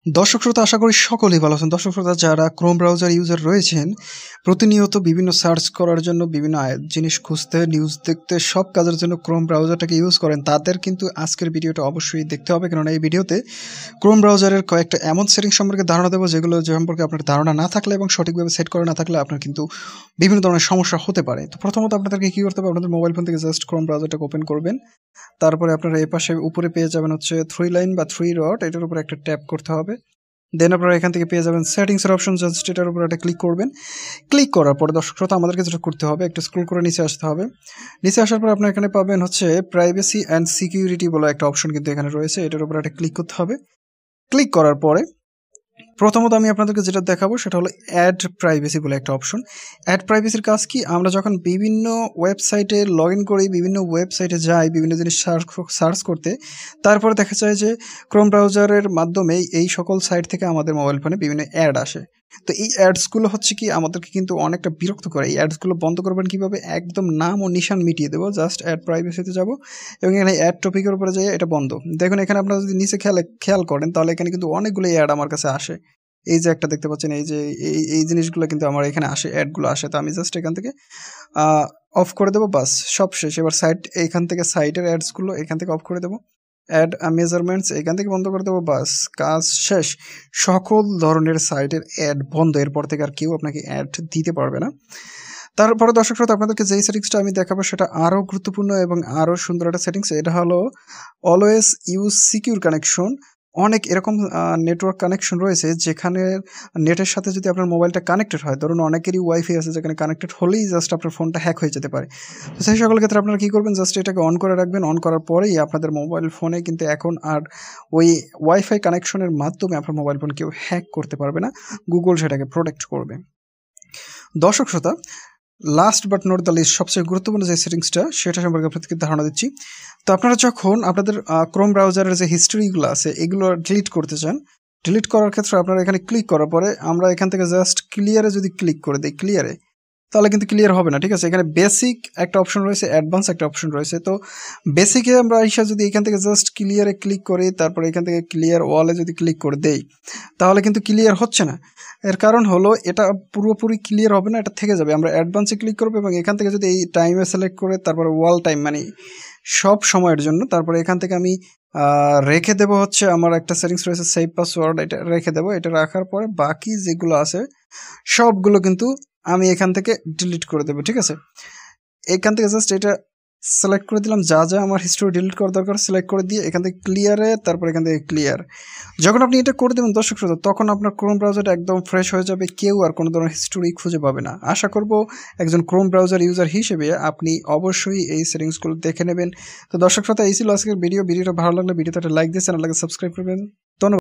দর্শক শ্রোতা আশা করি সকলেই ভালো আছেন। দর্শক শ্রোতা যারা ক্রোম ব্রাউজার ইউজার রয়েছেন, প্রতিনিয়ত বিভিন্ন সার্চ করার জন্য, বিভিন্ন জিনিস খুঁজতে, নিউজ দেখতে, সব কাজের জন্য ক্রোম ব্রাউজারটাকে ইউজ করেন, তাদের কিন্তু আজকের ভিডিওটা অবশ্যই দেখতে হবে। কেননা এই ভিডিওতে ক্রোম ব্রাউজারের কয়েকটা এমন সেটিং সম্পর্কে ধারণা দেবো যেগুলো সম্পর্কে আপনার ধারণা না থাকলে এবং সঠিকভাবে সেট করা না থাকলে আপনার কিন্তু বিভিন্ন ধরনের সমস্যা হতে পারে। তো প্রথমত আপনাদেরকে কী করতে হবে, আপনাদের মোবাইল ফোন থেকে জাস্ট ক্রোম ব্রাউজারটাকে ওপেন করবেন। তারপরে আপনারা এই পাশে উপরে পেয়ে যাবেন হচ্ছে 3 লাইন বা 3 ডট, এটার উপরে একটা ট্যাপ করতে হবে। দেন আপনারা এখান থেকে পেয়ে যাবেন সেটিংসের অপশন, জাস্ট এটার উপর একটা ক্লিক করবেন। ক্লিক করার পরে দর্শক শ্রোতা আমাদেরকে যেটা করতে হবে, একটু স্ক্রল করে নিচে আসতে হবে। নিচে আসার পর আপনার এখানে পাবেন হচ্ছে প্রাইভেসি অ্যান্ড সিকিউরিটি বলে একটা অপশন কিন্তু এখানে রয়েছে, এটার উপর একটা ক্লিক করতে হবে। ক্লিক করার পরে প্রথমত আমি আপনাদেরকে যেটা দেখাবো সেটা হলো অ্যাড প্রাইভেসি বলে একটা অপশন। অ্যাড প্রাইভেসির কাজ কি, আমরা যখন বিভিন্ন ওয়েবসাইটে লগ ইন করি, বিভিন্ন ওয়েবসাইটে যাই বিভিন্ন জিনিস সার্চ করতে, তারপরে দেখা যায় যে ক্রোম ব্রাউজারের মাধ্যমে এই সকল সাইট থেকে আমাদের মোবাইল ফোনে বিভিন্ন অ্যাড আসে। তো এই অ্যাডসগুলো হচ্ছে কি আমাদেরকে কিন্তু অনেকটা বিরক্ত করে। এই অ্যাডসগুলো বন্ধ করবেন কীভাবে, একদম নাম ও নিশান মিটিয়ে দেবো। জাস্ট অ্যাড প্রাইভেসিতে যাব এবং এখানে অ্যাড টপিকের উপরে যাই, এটা বন্ধ। দেখুন এখানে আপনারা যদি নিচে খেয়াল করেন তাহলে এখানে কিন্তু অনেকগুলো অ্যাড আমার কাছে আসে। এই যে একটা দেখতে পাচ্ছেন, এই যে এই জিনিসগুলো কিন্তু আমার এখানে আসে, অ্যাডগুলো আসে। তো আমি জাস্ট এখান থেকে অফ করে দেবো, বাস সব শেষ। এবার এখান থেকে সাইটের অ্যাডসগুলো এখান থেকে অফ করে দেবো। অ্যাড মেজারমেন্টস এখান থেকে বন্ধ করে দেবো, বাস কাজ শেষ। সকল ধরনের সাইটের অ্যাড বন্ধ, এরপর থেকে আর কেউ আপনাকে অ্যাড দিতে পারবে না। তারপরে দর্শক শ্রোতা আপনাদেরকে যেই সেটিংসটা আমি দেখাবো সেটা আরও গুরুত্বপূর্ণ এবং আরও সুন্দর একটা সেটিংস। এটা হলো অলওয়েজ ইউজ সিকিউর কানেকশন। অনেক এরকম নেটওয়ার্ক কানেকশন রয়েছে যেখানে নেটের সাথে যদি আপনার মোবাইলটা কানেক্টেড হয়, ধরুন অনেকেরই ওয়াইফাই আছে যেখানে কানেক্টেড হলেই জাস্ট আপনার ফোনটা হ্যাক হয়ে যেতে পারে। তো সেই সকল ক্ষেত্রে আপনারা কী করবেন, জাস্ট এটাকে অন করে রাখবেন। অন করার পরেই আপনাদের মোবাইল ফোনে কিন্তু এখন আর ওই ওয়াইফাই কানেকশনের মাধ্যমে আপনার মোবাইল ফোন কেউ হ্যাক করতে পারবে না, গুগল সেটাকে প্রোটেক্ট করবে। দর্শক শ্রোতা last but not the least, সবচেয়ে গুরুত্বপূর্ণ যে সেটিংসটা সেটা সম্পর্কে আপনাদেরকে ধারণা দিচ্ছি। তো আপনারা যখন আপনাদের ক্রোম ব্রাউজারের যে হিস্ট্রিগুলো আছে এগুলো ডিলিট করতে চান, ডিলিট করার ক্ষেত্রে আপনারা এখানে ক্লিক করার পরে আমরা এখান থেকে জাস্ট ক্লিয়ারে যদি ক্লিক করে দিই, ক্লিয়ারে, তাহলে কিন্তু ক্লিয়ার হবে না, ঠিক আছে। এখানে বেসিক একটা অপশন রয়েছে, অ্যাডভান্স একটা অপশন রয়েছে। তো বেসিকে আমরা আইসা যদি এখান থেকে জাস্ট ক্লিয়ারে ক্লিক করি, তারপরে এখান থেকে ক্লিয়ার ওয়ালে যদি ক্লিক করে দেই, তাহলে কিন্তু ক্লিয়ার হচ্ছে না। এর কারণ হলো এটা পুরোপুরি ক্লিয়ার হবে না, এটা থেকে যাবে। আমরা অ্যাডভান্সে ক্লিক করবো এবং এখান থেকে যদি এই টাইমে সিলেক্ট করে তারপরে ওয়াল টাইম মানে সব সময়ের জন্য, তারপরে এখান থেকে আমি রেখে দেবো হচ্ছে আমার একটা সেটিংস রয়েছে সেভ পাসওয়ার্ড, এটা রেখে দেবো। এটা রাখার পরে বাকি যেগুলো আছে সবগুলো কিন্তু আমি এখান থেকে ডিলিট করে দেবো, ঠিক আছে। এখান থেকে জাস্ট এটা সিলেক্ট করে দিলাম, যা যা আমার হিস্ট্রি ডিলিট করা দরকার সিলেক্ট করে দিয়ে এখান থেকে ক্লিয়ারে, তারপর এখান থেকে ক্লিয়ার। যখন আপনি এটা করে দেবেন দর্শক শ্রোতা, তখন আপনার ক্রোম ব্রাউজারটা একদম ফ্রেশ হয়ে যাবে, কেউ আর কোনো ধরনের হিস্ট্রি খুঁজে পাবে না। আশা করব একজন ক্রোম ব্রাউজার ইউজার হিসেবে আপনি অবশ্যই এই সেটিংসগুলো দেখে নেবেন। তো দর্শক শ্রোতা এই ছিল আজকের ভিডিওটা ভালো লাগলে ভিডিওতে একটা লাইক দিয়ে চ্যানেলটাকে সাবস্ক্রাইব করবেন। ধন্যবাদ।